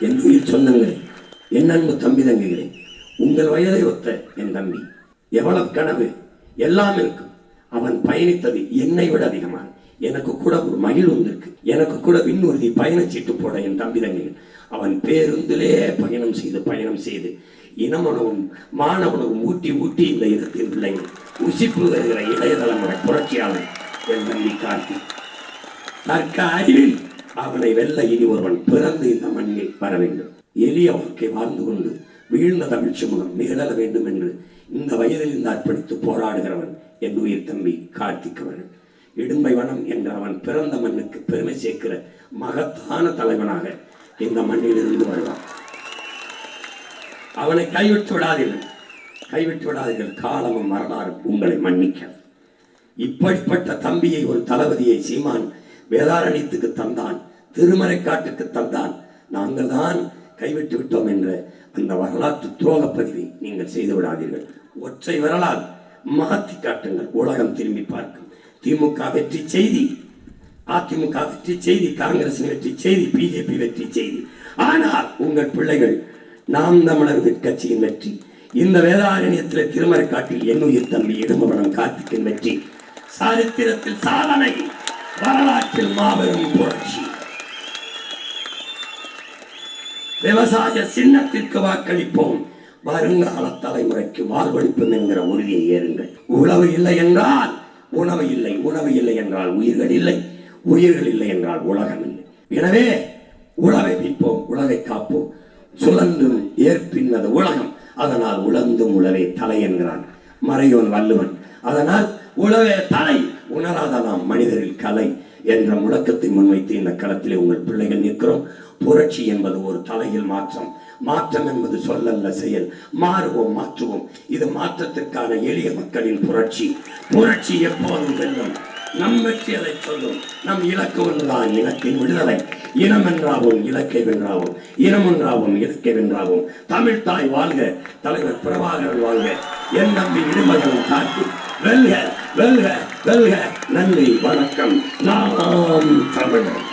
என் உயிர் சொந்தங்களே, என் அன்பு தம்பி தங்கைகளே, உங்கள் வயதை ஒத்த என் தம்பி, எவ்வளவு கனவு எல்லாம் இருக்கும். அவன் பயணித்தது என்னை விட அதிகமாக. எனக்கு கூட ஒரு மகிழ் வந்திருக்கு. எனக்கு கூட விண்ணூர்தி பயணச்சீட்டு போட என் தம்பி தங்கைகள். அவன் பேருந்திலே பயணம் செய்து இனமனவும் மாணவனவும் ஊட்டி ஊட்டி இந்த இடத்தின் பிள்ளைகள் உசிப்பு வருகிற இளைய தலைமுறை புரட்சியாளர் என் தம்பி கார்த்தி. தற்க அறிவில் அவனை வெல்ல இனி ஒருவன் பிறந்து இந்த மண்ணில் வர வேண்டும். எளிய வாழ்க்கை வாழ்ந்து கொண்டு வீழ்ந்த தமிழ்ச்சி மூலம் நிகழ வேண்டும் என்று இந்த வயதில் இருந்து அர்ப்பணித்து போராடுகிறவன் என் உயிர் தம்பி கார்த்திக் அவர்கள். இடும்பை வனம் என்ற அவன் பிறந்த மண்ணுக்கு பெருமை சேர்க்கிற மகத்தான தலைவனாக இந்த மண்ணில் இருந்து வருவான். அவனை கைவிட்டு விடாதீர்கள். காலமும் வரலாறு உங்களை மன்னிக்க. இப்படிப்பட்ட தம்பியை, ஒரு தளபதியை சீமான் வேதாரண்யத்துக்கு தந்தான், திருமறைக்காட்டுக்கு தந்தான். நாங்கள் தான் கைவிட்டு விட்டோம் என்ற அந்த வரலாற்று துரோக பதிவை நீங்கள் செய்து விடாதீர்கள். ஒற்றை விரலால் மாற்றி காட்டுங்கள். உலகம் திரும்பி பார்க்கும். திமுக வெற்றி செய்தி, அதிமுக வெற்றி செய்தி, காங்கிரஸ் வெற்றி செய்தி, பிஜேபி வெற்றி செய்தி. ஆனால் உங்கள் பிள்ளைகள் நாம் தமிழர் கட்சியின் வெற்றி, இந்த வேதாரண்யத்தில் திருமறைக்காட்டில் என் உயிர் தம்பி இடும்பவனம் கார்த்திக்கின் வெற்றி சரித்திரத்தில் சாதனை, வரலாற்றில் மாபெரும் புரட்சி. விவசாய சின்னத்திற்கு வாக்களிப்போம், வருங்கால தலைமுறைக்கு வாழ்வளிப்போம் என்கிற உறுதியை ஏறுங்கள். உழவு இல்லை என்றால் உணவு இல்லை, உணவு இல்லை என்றால் உயிர்கள் இல்லை, உயிர்கள் இல்லை என்றால் உலகம் இல்லை. எனவே உழவை மீட்போம், உலகை காப்போம். சுழன்றும் ஏற்பின்னது உலகம், அதனால் உழந்தும் உழவே தலை என்கிறான் மறையோன் வள்ளுவன். அதனால் உழவே தலை, உணராத நாம் மனிதரில் கலை என்ற முழக்கத்தை முன்வைத்து இந்த களத்திலே உங்கள் பிள்ளைகள் நிற்கிறோம். புரட்சி என்பது ஒரு தலையில் மாற்றம். மாற்றம் என்பது சொல்லல்ல, செயல். மாறுவோம், மாற்றுவோம். இது மாற்றத்திற்கான எளிய மக்களின் புரட்சி. புரட்சி எப்போதும் வெல்லும். நம் வெற்றி அதை சொல்லும். நம் இலக்கு ஒன்றுதான், இலக்கின் விடுதலை. இனம் என்றாவும் இலக்கை வென்றாவும், இனம் ஒன்றாவும் இலக்கை வென்றாவும். தமிழ் தாய் வாழ்க, தலைவர் பிரபாகரன் வாழ்க, என் நம்பி இடும்பவனம் கார்த்திக் வெல்க, வெல்க, வெல்க. நன்றி, வணக்கம். நாம் தமிழர்.